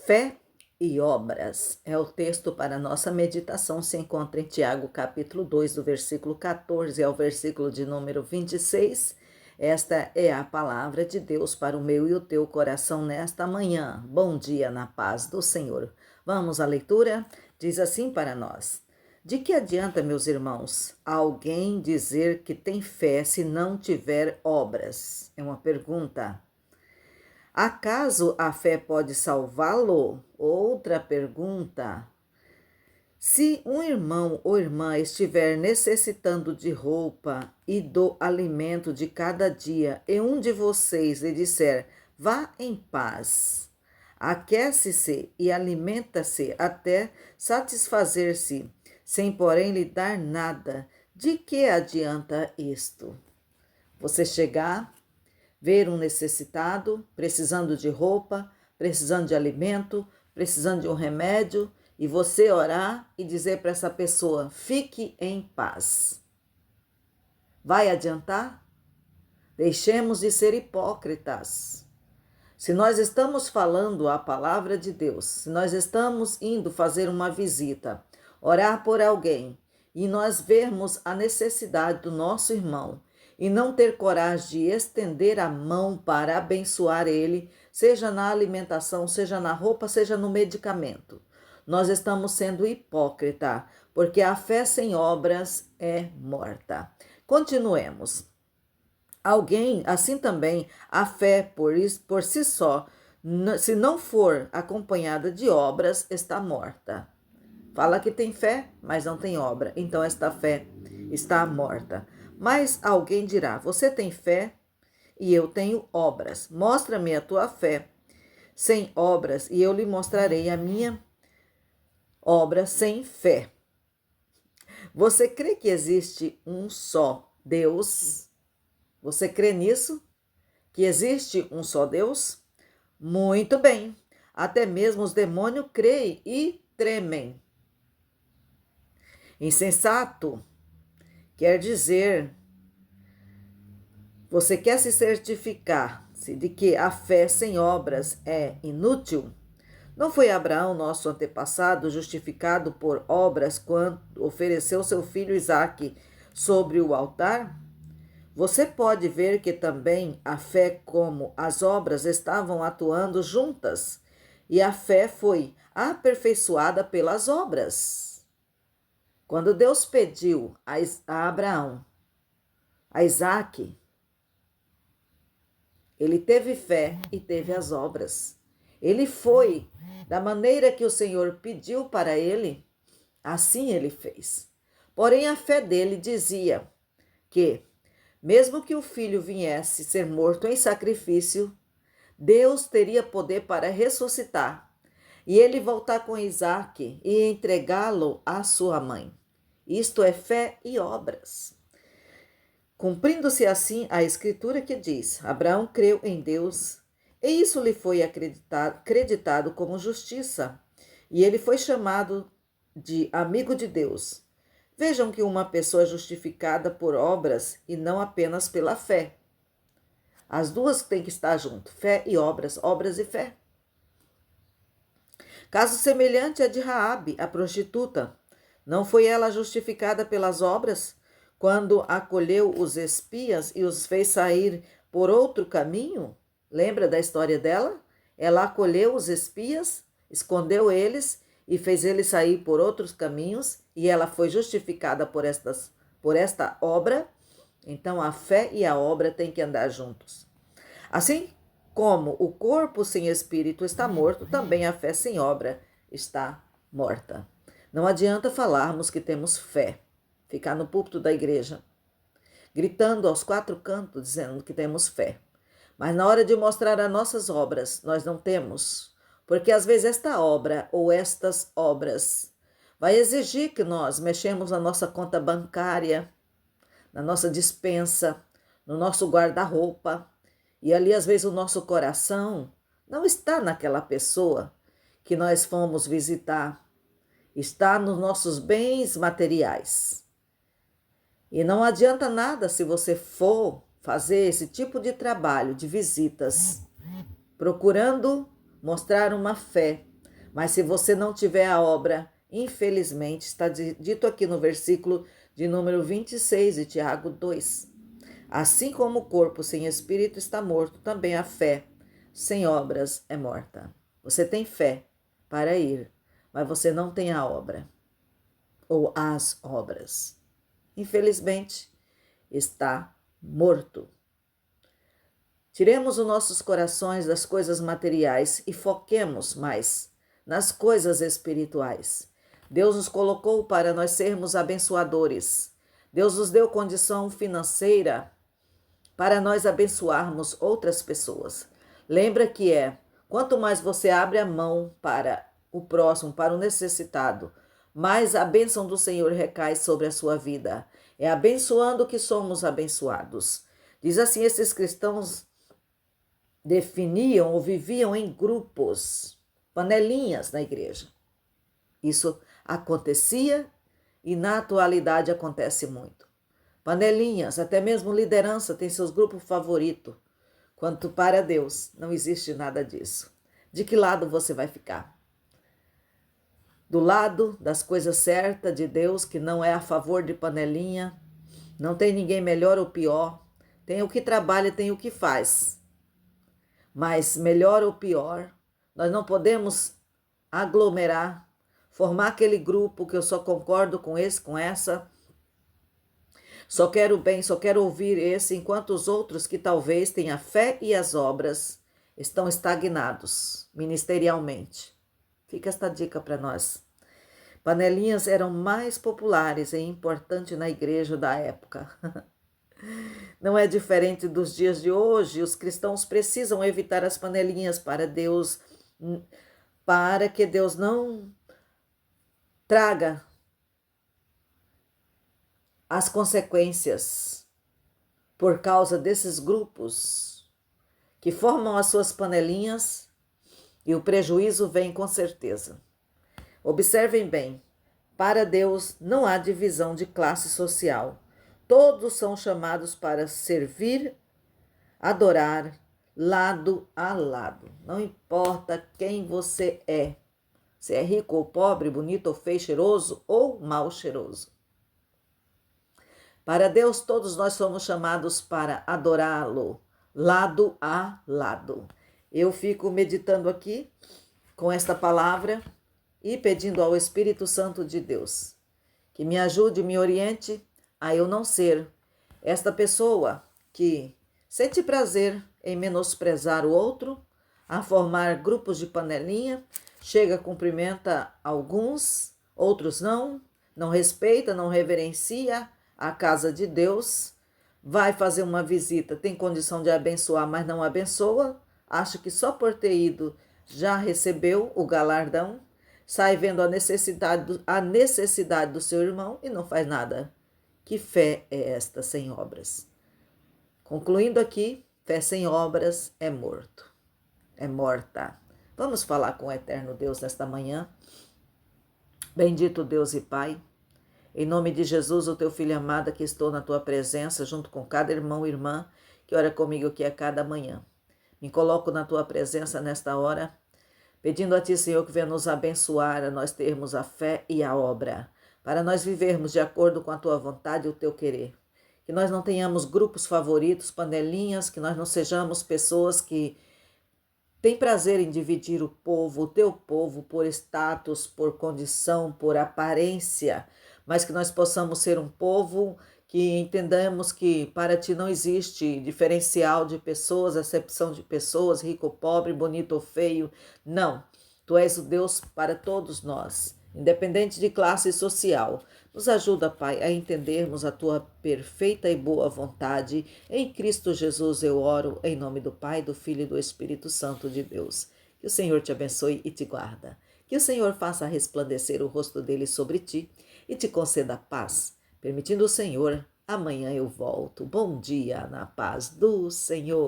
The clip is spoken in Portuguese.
Fé e obras é o texto para nossa meditação. Se encontra em Tiago, capítulo 2, do versículo 14 ao versículo de número 26. Esta é a palavra de Deus para o meu e o teu coração nesta manhã. Bom dia na paz do Senhor. Vamos à leitura? Diz assim para nós: de que adianta, meus irmãos, alguém dizer que tem fé se não tiver obras? É uma pergunta. Acaso a fé pode salvá-lo? Outra pergunta. Se um irmão ou irmã estiver necessitando de roupa e do alimento de cada dia, e um de vocês lhe disser, vá em paz, aquece-se e alimenta-se até satisfazer-se, sem porém lhe dar nada, de que adianta isto? Você chegar, ver um necessitado, precisando de roupa, precisando de alimento, precisando de um remédio, e você orar e dizer para essa pessoa, fique em paz. Vai adiantar? Deixemos de ser hipócritas. Se nós estamos falando a palavra de Deus, se nós estamos indo fazer uma visita, orar por alguém, e nós vermos a necessidade do nosso irmão, e não ter coragem de estender a mão para abençoar ele, seja na alimentação, seja na roupa, seja no medicamento, nós estamos sendo hipócrita, porque a fé sem obras é morta. Continuemos. Alguém, assim também, a fé por si só, se não for acompanhada de obras, está morta. Fala que tem fé, mas não tem obra, então esta fé está morta. Mas alguém dirá, você tem fé e eu tenho obras. Mostra-me a tua fé sem obras e eu lhe mostrarei a minha obra sem fé. Você crê que existe um só Deus? Você crê nisso? Que existe um só Deus? Muito bem. Até mesmo os demônios creem e tremem. Insensato quer dizer, você quer se certificar de que a fé sem obras é inútil? Não foi Abraão, nosso antepassado, justificado por obras quando ofereceu seu filho Isaque sobre o altar? Você pode ver que também a fé como as obras estavam atuando juntas, e a fé foi aperfeiçoada pelas obras. Quando Deus pediu a Abraão, a Isaque, ele teve fé e teve as obras. Ele foi da maneira que o Senhor pediu para ele, assim ele fez. Porém, a fé dele dizia que, mesmo que o filho viesse ser morto em sacrifício, Deus teria poder para ressuscitar e ele voltar com Isaque e entregá-lo à sua mãe. Isto é fé e obras. Cumprindo-se assim a escritura que diz, Abraão creu em Deus e isso lhe foi acreditado como justiça e ele foi chamado de amigo de Deus. Vejam que uma pessoa é justificada por obras e não apenas pela fé. As duas têm que estar junto, fé e obras, obras e fé. Caso semelhante é de Raabe, a prostituta. Não foi ela justificada pelas obras, quando acolheu os espias e os fez sair por outro caminho? Lembra da história dela? Ela acolheu os espias, escondeu eles e fez eles sair por outros caminhos, e ela foi justificada por esta obra. Então a fé e a obra têm que andar juntos. Assim como o corpo sem espírito está morto, também a fé sem obra está morta. Não adianta falarmos que temos fé, ficar no púlpito da igreja, gritando aos quatro cantos, dizendo que temos fé. Mas na hora de mostrar as nossas obras, nós não temos. Porque às vezes esta obra ou estas obras vai exigir que nós mexemos na nossa conta bancária, na nossa despensa, no nosso guarda-roupa. E ali, às vezes, o nosso coração não está naquela pessoa que nós fomos visitar. Está nos nossos bens materiais. E não adianta nada se você for fazer esse tipo de trabalho, de visitas, procurando mostrar uma fé Mas se você não tiver a obra, infelizmente, está dito aqui no versículo de número 26 de Tiago 2. Assim como o corpo sem espírito está morto, também a fé sem obras é morta. Você tem fé para ir, mas você não tem a obra ou as obras. Infelizmente, está morto. Tiremos os nossos corações das coisas materiais e foquemos mais nas coisas espirituais. Deus nos colocou para nós sermos abençoadores. Deus nos deu condição financeira para nós abençoarmos outras pessoas. Lembra que quanto mais você abre a mão para o próximo, para o necessitado, mais a bênção do Senhor recai sobre a sua vida. É abençoando que somos abençoados. Diz assim, esses cristãos definiam ou viviam em grupos, panelinhas na igreja. Isso acontecia e na atualidade acontece muito. Panelinhas, até mesmo liderança tem seus grupos favoritos. Quanto para Deus, não existe nada disso. De que lado você vai ficar? Do lado das coisas certas de Deus, que não é a favor de panelinha, não tem ninguém melhor ou pior, tem o que trabalha, tem o que faz. Mas melhor ou pior, nós não podemos aglomerar, formar aquele grupo que eu só concordo com esse, com essa, só quero bem, só quero ouvir esse, enquanto os outros que talvez tenham a fé e as obras estão estagnados ministerialmente. Fica esta dica para nós. Panelinhas eram mais populares e importantes na igreja da época. Não é diferente dos dias de hoje. Os cristãos precisam evitar as panelinhas para que Deus não traga as consequências por causa desses grupos que formam as suas panelinhas, e o prejuízo vem com certeza. Observem bem, para Deus não há divisão de classe social. Todos são chamados para servir, adorar, lado a lado. Não importa quem você é, se é rico ou pobre, bonito ou feio, cheiroso ou mal cheiroso. Para Deus, todos nós somos chamados para adorá-lo, lado a lado. Eu fico meditando aqui com esta palavra e pedindo ao Espírito Santo de Deus que me ajude, me oriente a eu não ser esta pessoa que sente prazer em menosprezar o outro, a formar grupos de panelinha, chega, cumprimenta alguns, outros não respeita, não reverencia a casa de Deus, vai fazer uma visita, tem condição de abençoar, mas não abençoa, acha que só por ter ido já recebeu o galardão, sai vendo a necessidade do seu irmão e não faz nada. Que fé é esta sem obras? Concluindo aqui, fé sem obras é morto, é morta. Vamos falar com o eterno Deus nesta manhã. Bendito Deus e Pai, em nome de Jesus, o teu filho amado, que estou na tua presença, junto com cada irmão e irmã que ora comigo aqui a cada manhã. Me coloco na tua presença nesta hora, pedindo a ti, Senhor, que venha nos abençoar, a nós termos a fé e a obra, para nós vivermos de acordo com a tua vontade e o teu querer. Que nós não tenhamos grupos favoritos, panelinhas, que nós não sejamos pessoas que têm prazer em dividir o teu povo, por status, por condição, por aparência, mas que nós possamos ser um povo que entendamos que para ti não existe diferencial de pessoas, acepção de pessoas, rico ou pobre, bonito ou feio. Não, tu és o Deus para todos nós, independente de classe social. Nos ajuda, Pai, a entendermos a tua perfeita e boa vontade. Em Cristo Jesus eu oro, em nome do Pai, do Filho e do Espírito Santo de Deus. Que o Senhor te abençoe e te guarda. Que o Senhor faça resplandecer o rosto dele sobre ti e te conceda paz. Permitindo o Senhor, amanhã eu volto. Bom dia na paz do Senhor.